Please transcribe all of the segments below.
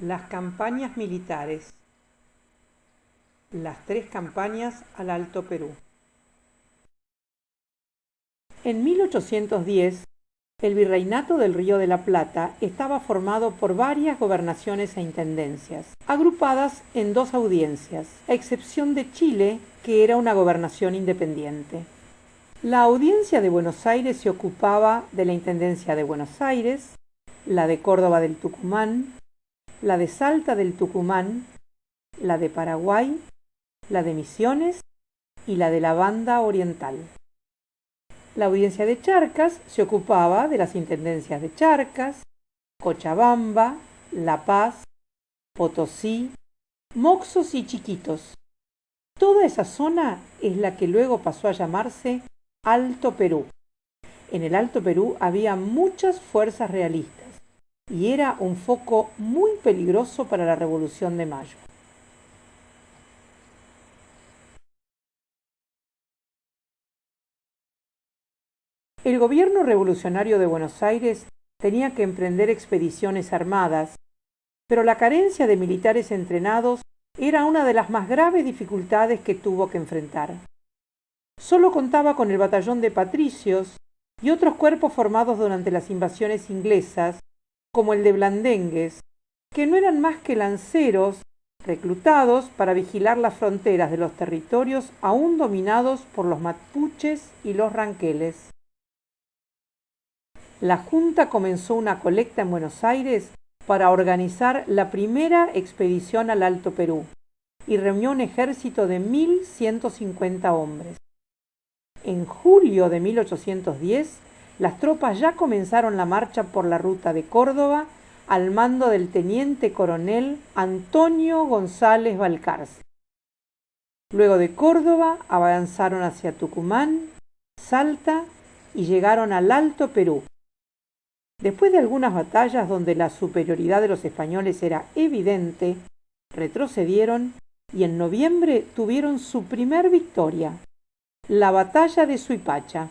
Las campañas militares. Las tres campañas al Alto Perú. En 1810, el Virreinato del Río de la Plata estaba formado por varias gobernaciones e intendencias, agrupadas en dos audiencias, a excepción de Chile, que era una gobernación independiente. La audiencia de Buenos Aires se ocupaba de la Intendencia de Buenos Aires, la de Córdoba del Tucumán, la de Salta del Tucumán, la de Paraguay, la de Misiones y la de la Banda Oriental. La audiencia de Charcas se ocupaba de las intendencias de Charcas, Cochabamba, La Paz, Potosí, Moxos y Chiquitos. Toda esa zona es la que luego pasó a llamarse Alto Perú. En el Alto Perú había muchas fuerzas realistas y era un foco muy peligroso para la Revolución de Mayo. El gobierno revolucionario de Buenos Aires tenía que emprender expediciones armadas, pero la carencia de militares entrenados era una de las más graves dificultades que tuvo que enfrentar. Solo contaba con el batallón de patricios y otros cuerpos formados durante las invasiones inglesas, como el de Blandengues, que no eran más que lanceros reclutados para vigilar las fronteras de los territorios aún dominados por los mapuches y los ranqueles. La Junta comenzó una colecta en Buenos Aires para organizar la primera expedición al Alto Perú y reunió un ejército de 1.150 hombres. En julio de 1810, las tropas ya comenzaron la marcha por la ruta de Córdoba al mando del teniente coronel Antonio González Balcarce. Luego de Córdoba avanzaron hacia Tucumán, Salta y llegaron al Alto Perú. Después de algunas batallas donde la superioridad de los españoles era evidente, retrocedieron y en noviembre tuvieron su primer victoria, la batalla de Suipacha.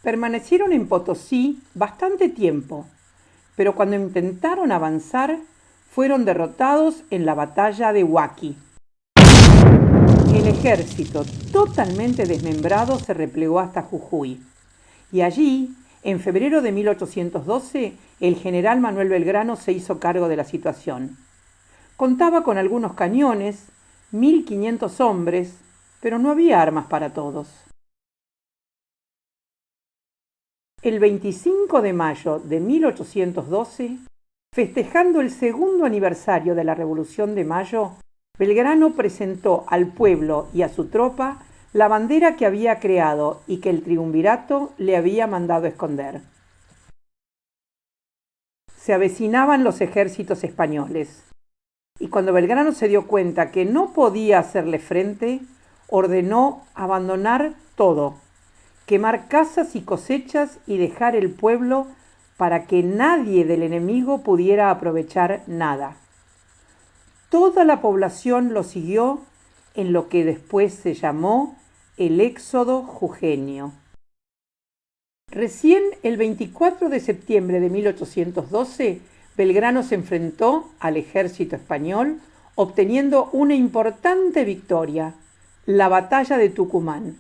Permanecieron en Potosí bastante tiempo, pero cuando intentaron avanzar, fueron derrotados en la batalla de Huaqui. El ejército, totalmente desmembrado, se replegó hasta Jujuy, y allí, en febrero de 1812, el general Manuel Belgrano se hizo cargo de la situación. Contaba con algunos cañones, 1.500 hombres, pero no había armas para todos. El 25 de mayo de 1812, festejando el segundo aniversario de la Revolución de Mayo, Belgrano presentó al pueblo y a su tropa la bandera que había creado y que el triunvirato le había mandado esconder. Se avecinaban los ejércitos españoles, y cuando Belgrano se dio cuenta que no podía hacerle frente, ordenó abandonar todo, quemar casas y cosechas y dejar el pueblo para que nadie del enemigo pudiera aprovechar nada. Toda la población lo siguió en lo que después se llamó el éxodo jujeño. Recién el 24 de septiembre de 1812, Belgrano se enfrentó al ejército español, obteniendo una importante victoria, la batalla de Tucumán,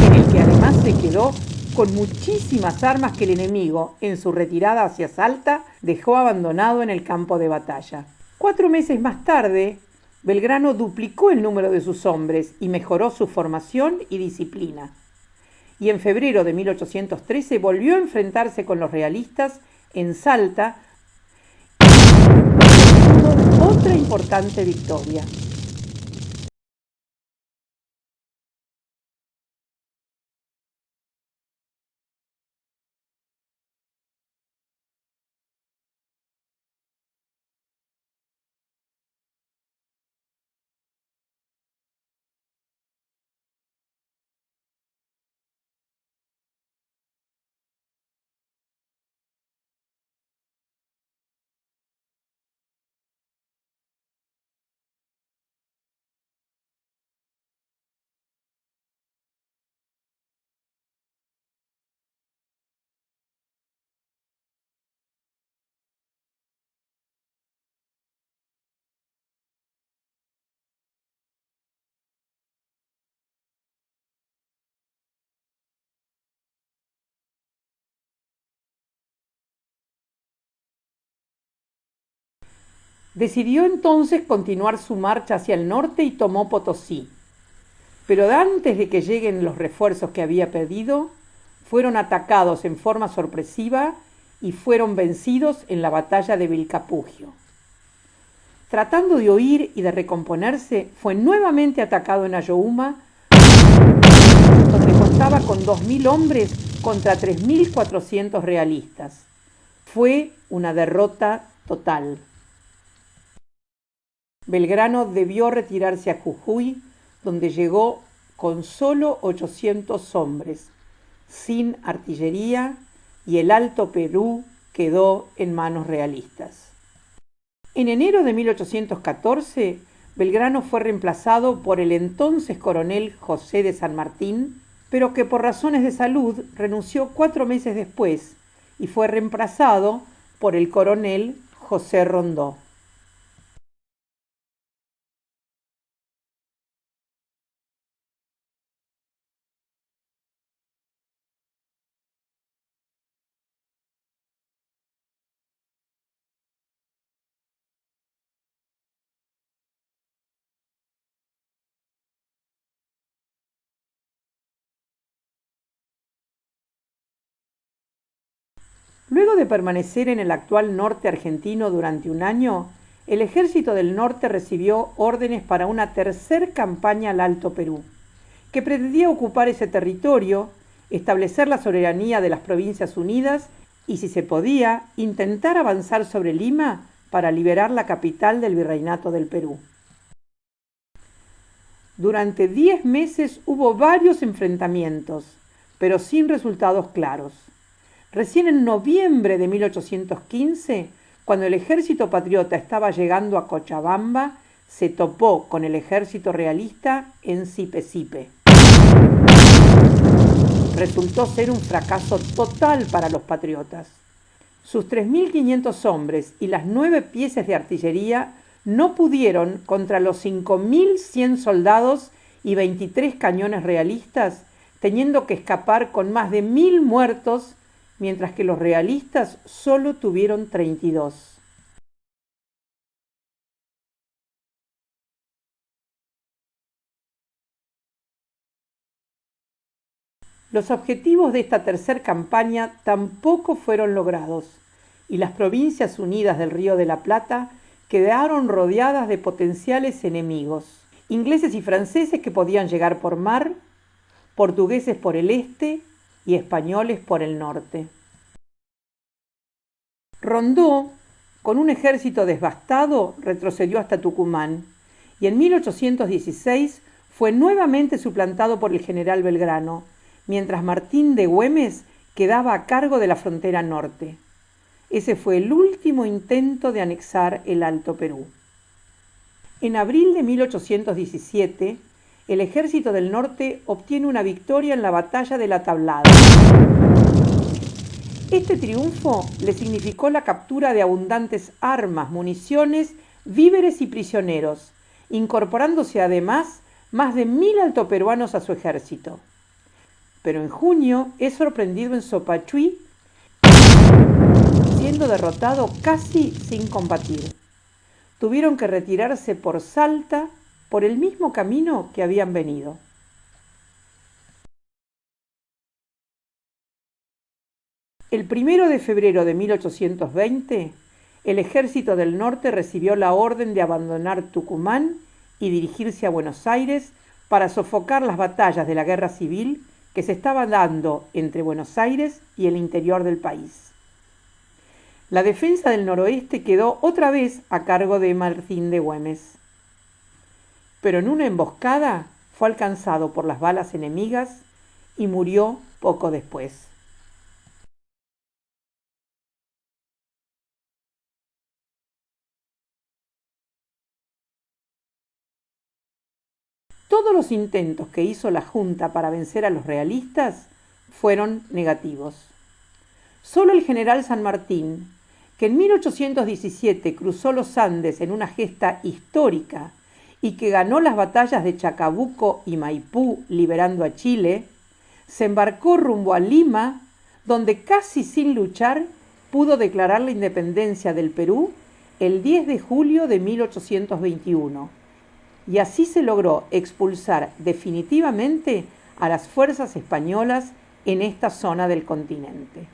en el que además se quedó con muchísimas armas que el enemigo, en su retirada hacia Salta, dejó abandonado en el campo de batalla. 4 meses más tarde, Belgrano duplicó el número de sus hombres y mejoró su formación y disciplina. Y en febrero de 1813 volvió a enfrentarse con los realistas en Salta y obtuvo otra importante victoria. Decidió entonces continuar su marcha hacia el norte y tomó Potosí. Pero antes de que lleguen los refuerzos que había pedido, fueron atacados en forma sorpresiva y fueron vencidos en la batalla de Vilcapugio. Tratando de huir y de recomponerse, fue nuevamente atacado en Ayohuma, donde contaba con 2.000 hombres contra 3.400 realistas. Fue una derrota total. Belgrano debió retirarse a Jujuy, donde llegó con solo 800 hombres, sin artillería, y el Alto Perú quedó en manos realistas. En enero de 1814, Belgrano fue reemplazado por el entonces coronel José de San Martín, pero que por razones de salud renunció 4 meses después y fue reemplazado por el coronel José Rondó. Luego de permanecer en el actual norte argentino durante un año, el Ejército del Norte recibió órdenes para una tercera campaña al Alto Perú, que pretendía ocupar ese territorio, establecer la soberanía de las Provincias Unidas y, si se podía, intentar avanzar sobre Lima para liberar la capital del Virreinato del Perú. Durante 10 meses hubo varios enfrentamientos, pero sin resultados claros. Recién en noviembre de 1815, cuando el ejército patriota estaba llegando a Cochabamba, se topó con el ejército realista en Sipe-Sipe. Resultó ser un fracaso total para los patriotas. Sus 3.500 hombres y las 9 piezas de artillería no pudieron contra los 5.100 soldados y 23 cañones realistas, teniendo que escapar con más de 1.000 muertos, mientras que los realistas solo tuvieron 32. Los objetivos de esta tercera campaña tampoco fueron logrados, y las Provincias Unidas del Río de la Plata quedaron rodeadas de potenciales enemigos, ingleses y franceses que podían llegar por mar, portugueses por el este y españoles por el norte. Rondó, con un ejército devastado, retrocedió hasta Tucumán y en 1816 fue nuevamente suplantado por el general Belgrano, mientras Martín de Güemes quedaba a cargo de la frontera norte. Ese fue el último intento de anexar el Alto Perú. En abril de 1817, el ejército del norte obtiene una victoria en la batalla de la Tablada. Este triunfo le significó la captura de abundantes armas, municiones, víveres y prisioneros, incorporándose además más de 1.000 altoperuanos a su ejército. Pero en junio es sorprendido en Sopachuí, siendo derrotado casi sin combatir. Tuvieron que retirarse por Salta, por el mismo camino que habían venido. El 1 de febrero de 1820, el ejército del norte recibió la orden de abandonar Tucumán y dirigirse a Buenos Aires para sofocar las batallas de la guerra civil que se estaban dando entre Buenos Aires y el interior del país. La defensa del noroeste quedó otra vez a cargo de Martín de Güemes. Pero en una emboscada fue alcanzado por las balas enemigas y murió poco después. Todos los intentos que hizo la Junta para vencer a los realistas fueron negativos. Solo el general San Martín, que en 1817 cruzó los Andes en una gesta histórica y que ganó las batallas de Chacabuco y Maipú liberando a Chile, se embarcó rumbo a Lima, donde casi sin luchar pudo declarar la independencia del Perú el 10 de julio de 1821, y así se logró expulsar definitivamente a las fuerzas españolas en esta zona del continente.